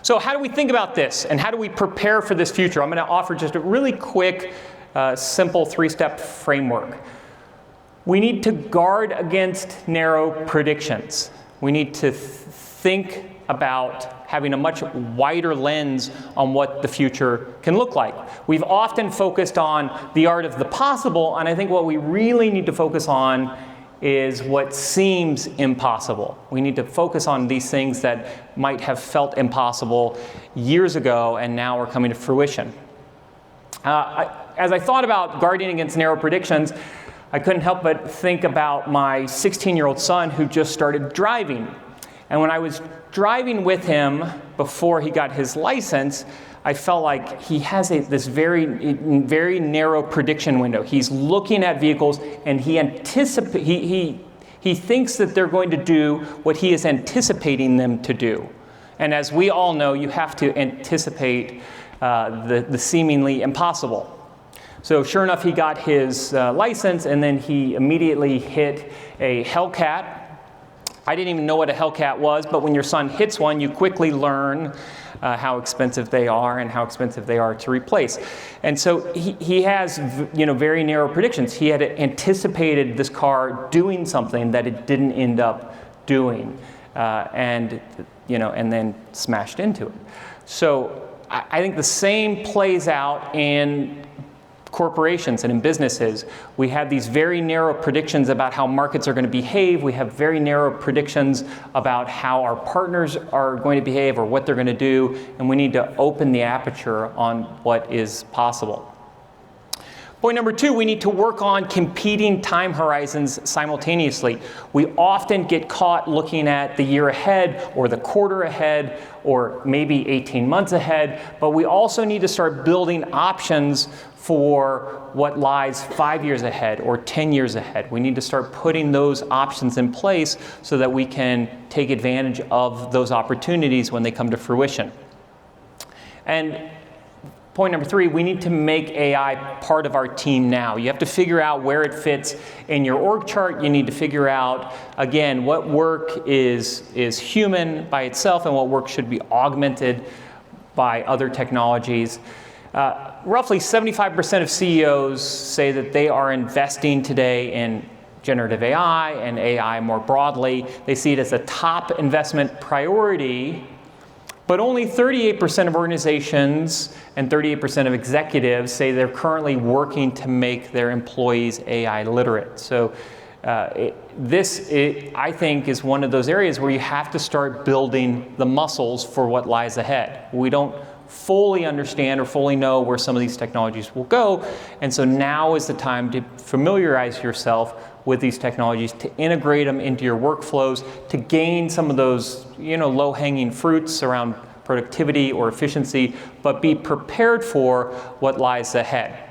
So how do we think about this, and how do we prepare for this future? I'm going to offer just a really quick, simple three-step framework. We need to guard against narrow predictions. We need to think about having a much wider lens on what the future can look like. We've often focused on the art of the possible, and I think what we really need to focus on is what seems impossible. We need to focus on these things that might have felt impossible years ago and now are coming to fruition. As I thought about guarding against narrow predictions, I couldn't help but think about my 16-year-old son who just started driving. And when I was driving with him before he got his license, I felt like he has this very narrow prediction window. He's looking at vehicles and he thinks that they're going to do what he is anticipating them to do. And as we all know, you have to anticipate the seemingly impossible. So sure enough, he got his license, and then he immediately hit a Hellcat. I didn't even know what a Hellcat was, but when your son hits one, you quickly learn how expensive they are and how expensive they are to replace. And so he has very narrow predictions. He had anticipated this car doing something that it didn't end up doing, and then smashed into it. So I think the same plays out in corporations and in businesses. We have these very narrow predictions about how markets are going to behave. We have very narrow predictions about how our partners are going to behave or what they're going to do, and we need to open the aperture on what is possible. Point number 2, we need to work on competing time horizons simultaneously. We often get caught looking at the year ahead or the quarter ahead or maybe 18 months ahead, but we also need to start building options for what lies 5 years ahead or 10 years ahead. We need to start putting those options in place so that we can take advantage of those opportunities when they come to fruition. And point number 3, we need to make AI part of our team now. You have to figure out where it fits in your org chart. You need to figure out, again, what work is human by itself and what work should be augmented by other technologies. Roughly 75% of CEOs say that they are investing today in generative AI and AI more broadly. They see it as a top investment priority, but only 38% of organizations and 38% of executives say they're currently working to make their employees AI literate. So this, I think, is one of those areas where you have to start building the muscles for what lies ahead. We don't fully understand or fully know where some of these technologies will go, and so now is the time to familiarize yourself with these technologies, to integrate them into your workflows, to gain some of those low-hanging fruits around productivity or efficiency, but be prepared for what lies ahead.